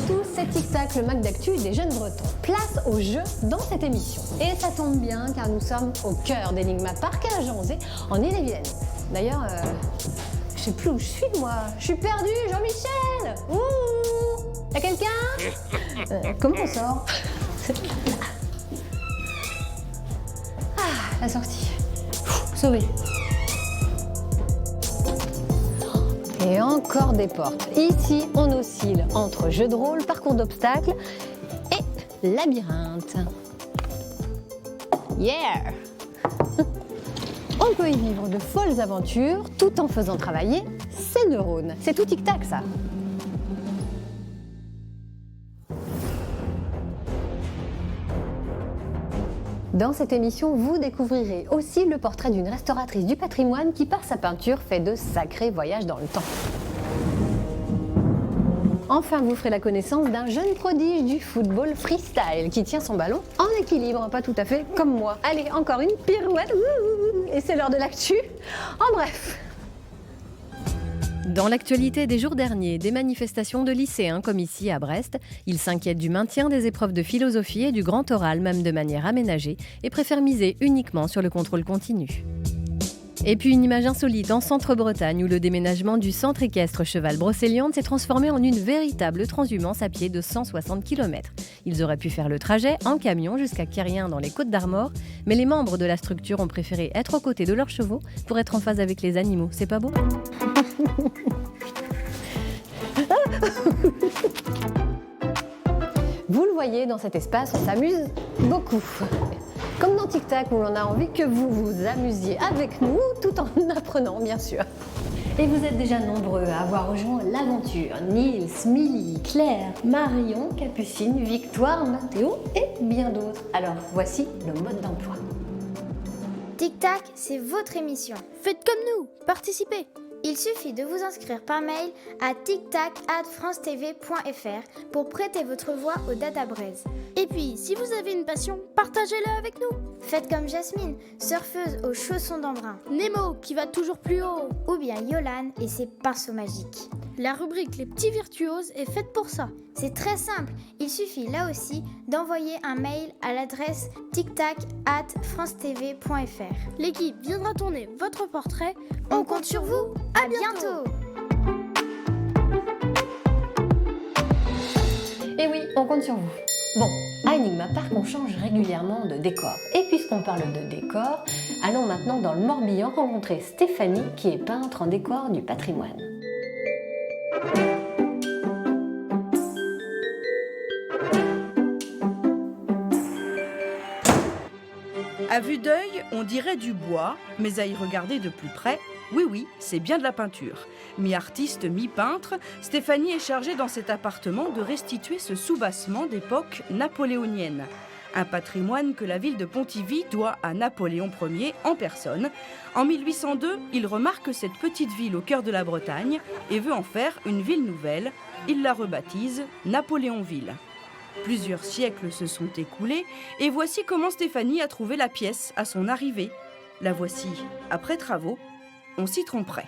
tous, c'est Tic Tac, le Mac d'actu des jeunes Bretons. Place au jeu dans cette émission. Et ça tombe bien car nous sommes au cœur d'Enigma Park à Janzé, en Ille-et-Vilaine. D'ailleurs, je sais plus où je suis moi. Je suis perdue, Jean-Michel. Ouh, y'a quelqu'un? Comment on sort? Ah, la sortie. Sauvé. Et encore des portes. Ici, on oscille entre jeu de rôle, parcours d'obstacles et labyrinthe. Yeah! On peut y vivre de folles aventures tout en faisant travailler ses neurones. C'est tout tic-tac, ça. Dans cette émission, vous découvrirez aussi le portrait d'une restauratrice du patrimoine qui, par sa peinture, fait de sacrés voyages dans le temps. Enfin, vous ferez la connaissance d'un jeune prodige du football freestyle qui tient son ballon en équilibre, pas tout à fait comme moi. Allez, encore une pirouette, et c'est l'heure de l'actu. En bref. Dans l'actualité des jours derniers, des manifestations de lycéens comme ici à Brest, ils s'inquiètent du maintien des épreuves de philosophie et du grand oral, même de manière aménagée, et préfèrent miser uniquement sur le contrôle continu. Et puis une image insolite en Centre-Bretagne où le déménagement du centre équestre Cheval-Brocéliande s'est transformé en une véritable transhumance à pied de 160 km. Ils auraient pu faire le trajet en camion jusqu'à Quérien dans les Côtes d'Armor, mais les membres de la structure ont préféré être aux côtés de leurs chevaux pour être en phase avec les animaux. C'est pas beau ? Vous le voyez, dans cet espace, on s'amuse beaucoup. Comme dans Tic Tac, où on a envie que vous vous amusiez avec nous, tout en apprenant, bien sûr. Et vous êtes déjà nombreux à avoir rejoint l'aventure. Nils, Milly, Claire, Marion, Capucine, Victoire, Mathéo et bien d'autres. Alors, voici le mode d'emploi. Tic Tac, c'est votre émission. Faites comme nous, participez. Il suffit de vous inscrire par mail à tictac@francetv.fr pour prêter votre voix au Databraise. Et puis, si vous avez une passion, partagez-la avec nous. Faites comme Jasmine, surfeuse aux chaussons d'embrun. Nemo, qui va toujours plus haut. Ou bien Yolan et ses pinceaux magiques. La rubrique Les petits virtuoses est faite pour ça. C'est très simple, il suffit là aussi d'envoyer un mail à l'adresse tictac@francetv.fr. L'équipe viendra tourner votre portrait. On compte sur vous. À bientôt. Et oui, on compte sur vous. Bon, à Enigma Park, on change régulièrement de décor. Et puisqu'on parle de décor, allons maintenant dans le Morbihan rencontrer Stéphanie qui est peintre en décor du patrimoine. À vue d'œil, on dirait du bois, mais à y regarder de plus près, oui, c'est bien de la peinture. Mi-artiste, mi-peintre, Stéphanie est chargée dans cet appartement de restituer ce soubassement d'époque napoléonienne. Un patrimoine que la ville de Pontivy doit à Napoléon Ier en personne. En 1802, il remarque cette petite ville au cœur de la Bretagne et veut en faire une ville nouvelle. Il la rebaptise Napoléonville. Plusieurs siècles se sont écoulés et voici comment Stéphanie a trouvé la pièce à son arrivée. La voici après travaux. On s'y tromperait.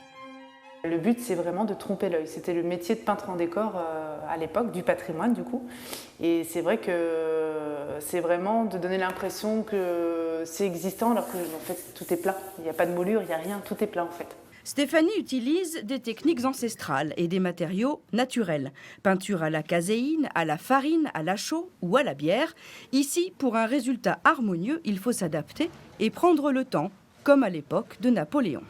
Le but, c'est vraiment de tromper l'œil. C'était le métier de peintre en décor à l'époque, du patrimoine du coup. Et c'est vrai que c'est vraiment de donner l'impression que c'est existant alors que en fait, tout est plat. Il n'y a pas de moulure, il n'y a rien, tout est plat en fait. Stéphanie utilise des techniques ancestrales et des matériaux naturels. Peinture à la caséine, à la farine, à la chaux ou à la bière. Ici, pour un résultat harmonieux, il faut s'adapter et prendre le temps, comme à l'époque de Napoléon.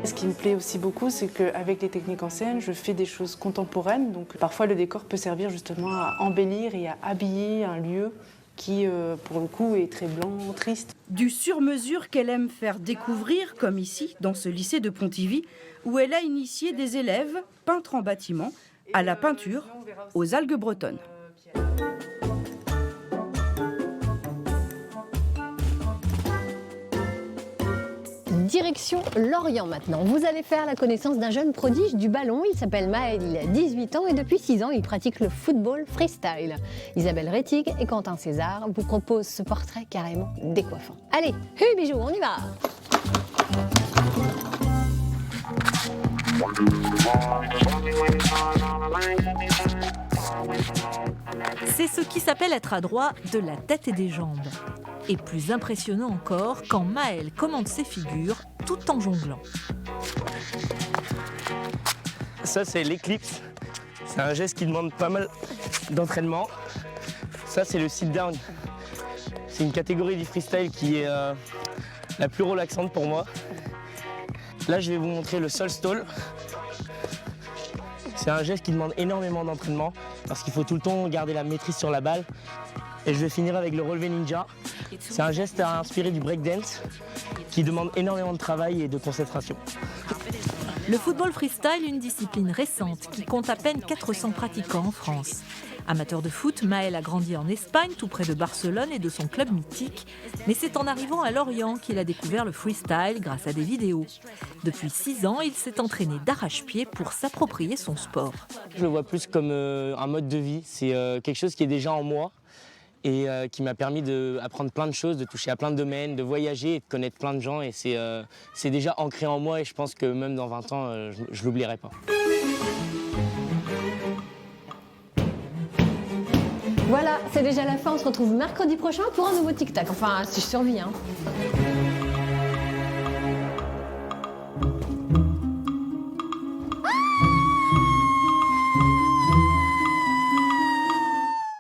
Ce qui me plaît aussi beaucoup, c'est qu'avec les techniques anciennes, je fais des choses contemporaines. Donc parfois, le décor peut servir justement à embellir et à habiller un lieu qui, pour le coup, est très blanc, triste. Du sur-mesure qu'elle aime faire découvrir, comme ici, dans ce lycée de Pontivy, où elle a initié des élèves, peintres en bâtiment, à la peinture, aux algues bretonnes. Direction Lorient maintenant. Vous allez faire la connaissance d'un jeune prodige du ballon. Il s'appelle Maël, il a 18 ans et depuis 6 ans, il pratique le football freestyle. Isabelle Rettig et Quentin César vous proposent ce portrait carrément décoiffant. Allez, bijou, on y va! C'est ce qui s'appelle être adroit de la tête et des jambes. Et plus impressionnant encore quand Maël commande ses figures tout en jonglant. Ça, c'est l'Eclipse. C'est un geste qui demande pas mal d'entraînement. Ça, c'est le sit-down. C'est une catégorie du freestyle qui est la plus relaxante pour moi. Là, je vais vous montrer le sol stall. C'est un geste qui demande énormément d'entraînement parce qu'il faut tout le temps garder la maîtrise sur la balle. Et je vais finir avec le relevé ninja. C'est un geste inspiré du breakdance qui demande énormément de travail et de concentration. Le football freestyle, une discipline récente qui compte à peine 400 pratiquants en France. Amateur de foot, Maël a grandi en Espagne, tout près de Barcelone et de son club mythique. Mais c'est en arrivant à Lorient qu'il a découvert le freestyle grâce à des vidéos. Depuis 6 ans, il s'est entraîné d'arrache-pied pour s'approprier son sport. Je le vois plus comme un mode de vie. C'est quelque chose qui est déjà en moi et qui m'a permis d'apprendre plein de choses, de toucher à plein de domaines, de voyager et de connaître plein de gens. Et c'est déjà ancré en moi et je pense que même dans 20 ans, je ne l'oublierai pas. Voilà, c'est déjà la fin. On se retrouve mercredi prochain pour un nouveau Tic Tac. Enfin, si je survis, hein.